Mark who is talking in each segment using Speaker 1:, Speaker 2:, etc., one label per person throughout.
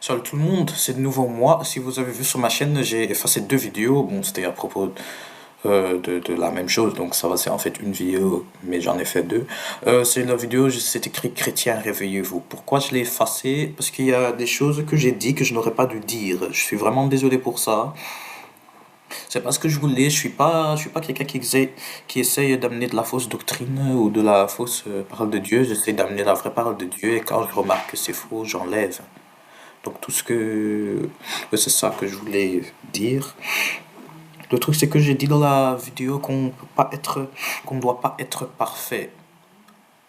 Speaker 1: Salut tout le monde, c'est de nouveau moi. Si vous avez vu sur ma chaîne, j'ai effacé deux vidéos. Bon, c'était à propos de la même chose, donc ça va, c'est en fait une vidéo, mais j'en ai fait deux. C'est la vidéo, c'est écrit Chrétien, réveillez-vous. Pourquoi je l'ai effacé? Parce qu'il y a des choses que j'ai dit que je n'aurais pas dû dire. Je suis vraiment désolé pour ça. C'est pas ce que je voulais. Je suis pas quelqu'un qui essaye d'amener de la fausse doctrine ou de la fausse parole de Dieu. J'essaie d'amener la vraie parole de Dieu et quand je remarque que c'est faux, j'enlève. Donc tout ce que... ouais, c'est ça que je voulais dire. Le truc c'est que j'ai dit dans la vidéo qu'on ne doit pas être parfait.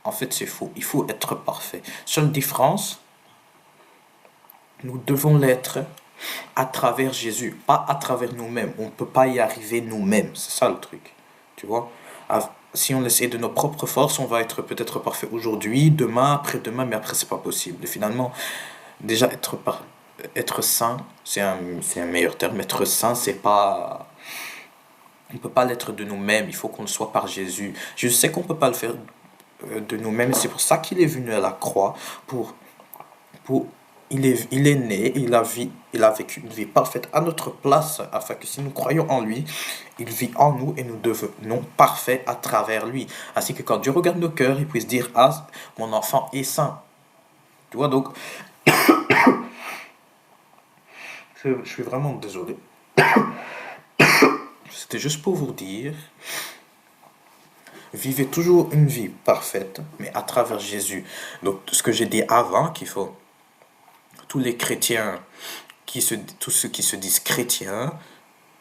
Speaker 1: En fait c'est faux, il faut être parfait. Seule différence, nous devons l'être à travers Jésus, pas à travers nous-mêmes. On ne peut pas y arriver nous-mêmes, c'est ça le truc. Tu vois? Si on essaie de nos propres forces, on va être peut-être parfait aujourd'hui, demain, après-demain, mais après c'est pas possible. Et finalement, déjà être saint, c'est un meilleur terme. Être saint, c'est pas, on peut pas l'être de nous-mêmes. Il faut qu'on le soit par Jésus. Je sais qu'on peut pas le faire de nous-mêmes. C'est pour ça qu'il est venu à la croix pour, pour, il est né, il a vécu une vie parfaite à notre place, afin que si nous croyons en lui, il vit en nous et nous devenons parfaits à travers lui. Ainsi que quand Dieu regarde nos cœurs, il puisse dire, ah, mon enfant est saint. Tu vois, donc, je suis vraiment désolé. C'était juste pour vous dire, vivez toujours une vie parfaite, mais à travers Jésus. Donc, ce que j'ai dit avant, qu'il faut, tous les chrétiens, tous ceux qui se disent chrétiens,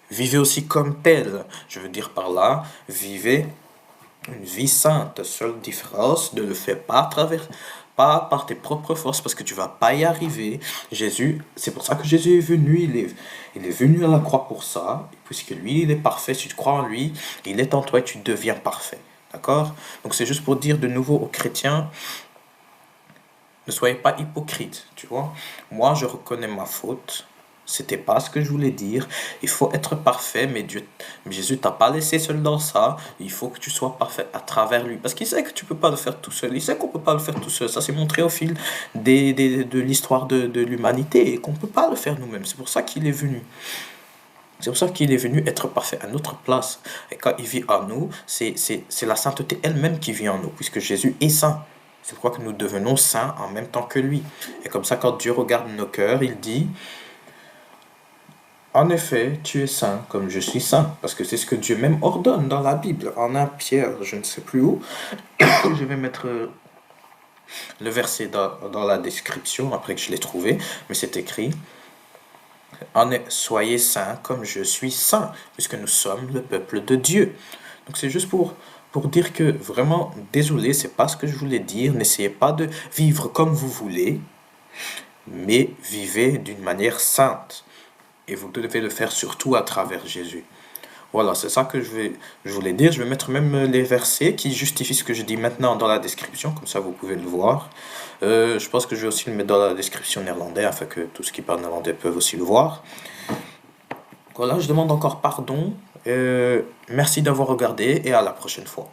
Speaker 1: vivez aussi comme tels. Je veux dire par là, vivez une vie sainte. Seule différence, ne le fais pas pas par tes propres forces, parce que tu vas pas y arriver. Jésus, c'est pour ça que Jésus est venu, il est venu à la croix pour ça, puisque lui, il est parfait. Si tu crois en lui, il est en toi et tu deviens parfait. D'accord? Donc c'est juste pour dire de nouveau aux chrétiens, ne soyez pas hypocrites, tu vois. Moi, je reconnais ma faute. C'était pas ce que je voulais dire. Il faut être parfait, mais Jésus t'a pas laissé seul dans ça. Il faut que tu sois parfait à travers lui. Parce qu'il sait que tu peux pas le faire tout seul. Il sait qu'on peut pas le faire tout seul. Ça s'est montré au fil de l'histoire de l'humanité et qu'on peut pas le faire nous-mêmes. C'est pour ça qu'il est venu. C'est pour ça qu'il est venu être parfait à notre place. Et quand il vit en nous, c'est la sainteté elle-même qui vit en nous, puisque Jésus est saint. C'est pourquoi que nous devenons saints en même temps que lui. Et comme ça, quand Dieu regarde nos cœurs, il dit, en effet, tu es saint comme je suis saint. Parce que c'est ce que Dieu même ordonne dans la Bible. En 1 Pierre, je ne sais plus où. Je vais mettre le verset dans la description, après que je l'ai trouvé. Mais c'est écrit, soyez saints comme je suis saint, puisque nous sommes le peuple de Dieu. Donc c'est juste pour dire que vraiment, désolé, c'est pas ce que je voulais dire. N'essayez pas de vivre comme vous voulez, mais vivez d'une manière sainte. Et vous devez le faire surtout à travers Jésus. Voilà, c'est ça que je voulais dire. Je vais mettre même les versets qui justifient ce que je dis maintenant dans la description, comme ça vous pouvez le voir. Je pense que je vais aussi le mettre dans la description néerlandais, afin que tous ceux qui parlent néerlandais peuvent aussi le voir. Voilà, je demande encore pardon. Merci d'avoir regardé et à la prochaine fois.